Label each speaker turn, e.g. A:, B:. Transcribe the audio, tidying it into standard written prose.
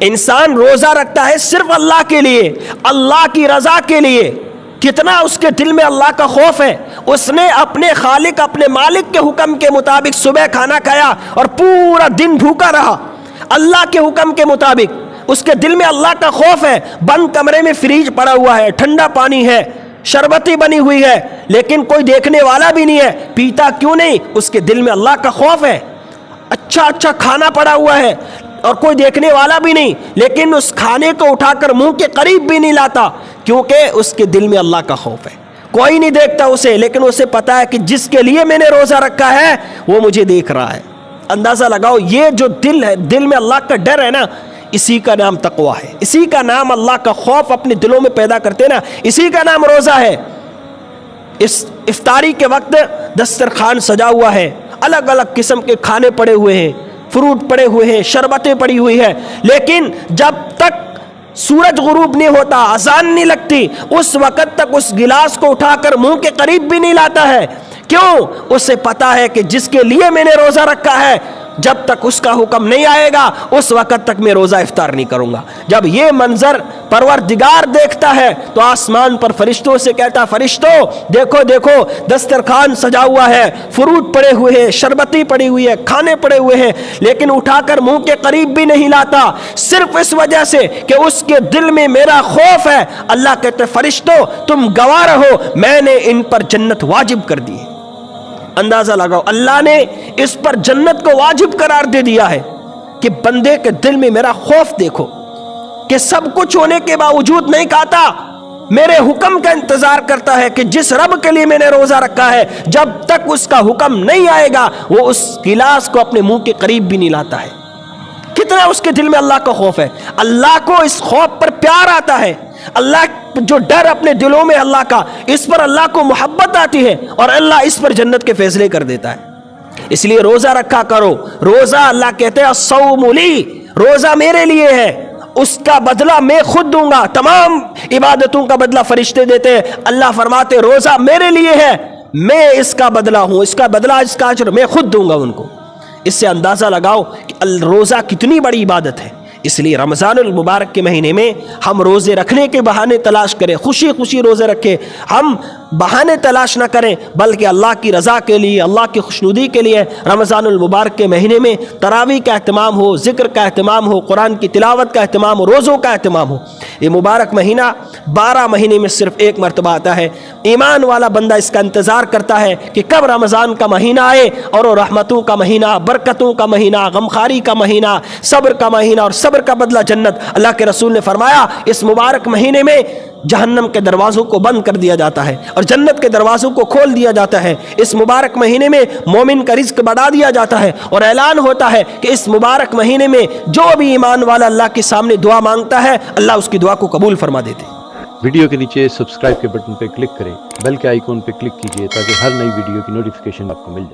A: انسان روزہ رکھتا ہے صرف اللہ کے لیے، اللہ کی رضا کے لیے، کتنا اس کے دل میں اللہ کا خوف ہے، اس نے اپنے خالق اپنے مالک کے حکم کے مطابق صبح کھانا کھایا اور پورا دن بھوکا رہا اللہ کے حکم کے مطابق، اس کے دل میں اللہ کا خوف ہے، بند کمرے میں فریج پڑا ہوا ہے، ٹھنڈا پانی ہے، شربتی بنی ہوئی ہے، لیکن کوئی دیکھنے والا بھی نہیں ہے، پیتا کیوں نہیں؟ اس کے دل میں اللہ کا خوف ہے، اچھا کھانا پڑا ہوا ہے اور کوئی دیکھنے والا بھی نہیں، لیکن اس کھانے کو اٹھا کر منہ کے قریب بھی نہیں لاتا، کیونکہ اس کے دل میں اللہ کا خوف ہے۔ کوئی نہیں دیکھتا اسے، لیکن اسے پتا ہے کہ جس کے لیے میں نے روزہ رکھا ہے وہ مجھے دیکھ رہا ہے۔ اندازہ لگاؤ، یہ جو دل ہے، دل میں اللہ کا ڈر ہے نا، اسی کا نام تقویٰ ہے، اسی کا نام اللہ کا خوف اپنے دلوں میں پیدا کرتے نا، اسی کا نام روزہ ہے۔ اس افطاری کے وقت دسترخوان سجا ہوا ہے، الگ الگ قسم کے کھانے پڑے ہوئے ہیں، فروٹ پڑے ہوئے ہیں، شربتیں پڑی ہوئی ہے، لیکن جب تک سورج غروب نہیں ہوتا، اذان نہیں لگتی، اس وقت تک اس گلاس کو اٹھا کر منہ کے قریب بھی نہیں لاتا ہے۔ کیوں؟ اسے پتا ہے کہ جس کے لیے میں نے روزہ رکھا ہے، جب تک اس کا حکم نہیں آئے گا اس وقت تک میں روزہ افطار نہیں کروں گا۔ جب یہ منظر پروردگار دیکھتا ہے تو آسمان پر فرشتوں سے کہتا، فرشتوں دیکھو دیکھو، دسترخوان سجا ہوا ہے، فروٹ پڑے ہوئے ہیں، شربتی پڑی ہوئی ہے، کھانے پڑے ہوئے ہیں، لیکن اٹھا کر منہ کے قریب بھی نہیں لاتا، صرف اس وجہ سے کہ اس کے دل میں میرا خوف ہے۔ اللہ کہتے فرشتوں تم گواہ رہو، میں نے ان پر جنت واجب کر دی ہے۔ اندازہ لگاؤ، اللہ نے اس پر جنت کو واجب قرار دے دیا ہے کہ بندے کے دل میں میرا خوف دیکھو، کہ سب کچھ ہونے کے باوجود نہیں کھاتا، میرے حکم کا انتظار کرتا ہے کہ جس رب کے لیے میں نے روزہ رکھا ہے جب تک اس کا حکم نہیں آئے گا وہ اس گلاس کو اپنے منہ کے قریب بھی نہیں لاتا ہے۔ کتنا اس کے دل میں اللہ کا خوف ہے، اللہ کو اس خوف پر پیار آتا ہے، اللہ جو ڈر اپنے دلوں میں اللہ کا، اس پر اللہ کو محبت آتی ہے اور اللہ اس پر جنت کے فیصلے کر دیتا ہے۔ اس لیے روزہ رکھا کرو۔ روزہ اللہ کہتے ہیں الصوم لی، روزہ میرے لیے ہے، اس کا بدلہ میں خود دوں گا۔ تمام عبادتوں کا بدلہ فرشتے دیتے ہیں، اللہ فرماتے روزہ میرے لیے ہے، میں اس کا بدلہ ہوں، اس کا بدلہ، اس کا اجر میں خود دوں گا ان کو۔ اس سے اندازہ لگاؤ کہ روزہ کتنی بڑی عبادت ہے۔ اس لیے رمضان المبارک کے مہینے میں ہم روزے رکھنے کے بہانے تلاش کریں، خوشی خوشی روزے رکھیں، ہم بہانے تلاش نہ کریں، بلکہ اللہ کی رضا کے لیے، اللہ کی خوشنودی کے لیے رمضان المبارک کے مہینے میں تراویح کا اہتمام ہو، ذکر کا اہتمام ہو، قرآن کی تلاوت کا اہتمام ہو، روزوں کا اہتمام ہو۔ یہ مبارک مہینہ 12 مہینے میں صرف ایک مرتبہ آتا ہے۔ ایمان والا بندہ اس کا انتظار کرتا ہے کہ کب رمضان کا مہینہ آئے اور وہ رحمتوں کا مہینہ، برکتوں کا مہینہ، غمخواری کا مہینہ، صبر کا مہینہ، اور صبر کا بدلہ جنت۔ اللہ کے رسول نے فرمایا اس مبارک مہینے میں جہنم کے دروازوں کو بند کر دیا جاتا ہے اور جنت کے دروازوں کو کھول دیا جاتا ہے۔ اس مبارک مہینے میں مومن کا رزق بڑھا دیا جاتا ہے اور اعلان ہوتا ہے کہ اس مبارک مہینے میں جو بھی ایمان والا اللہ کے سامنے دعا مانگتا ہے اللہ اس کی دعا کو قبول فرما دیتے ہیں۔
B: ویڈیو کے نیچے سبسکرائب کے بٹن پہ کلک کریں، بیل کے آئیکن پہ کلک کیجئے تاکہ ہر نئی ویڈیو کی نوٹیفیکیشن آپ کو مل جائے۔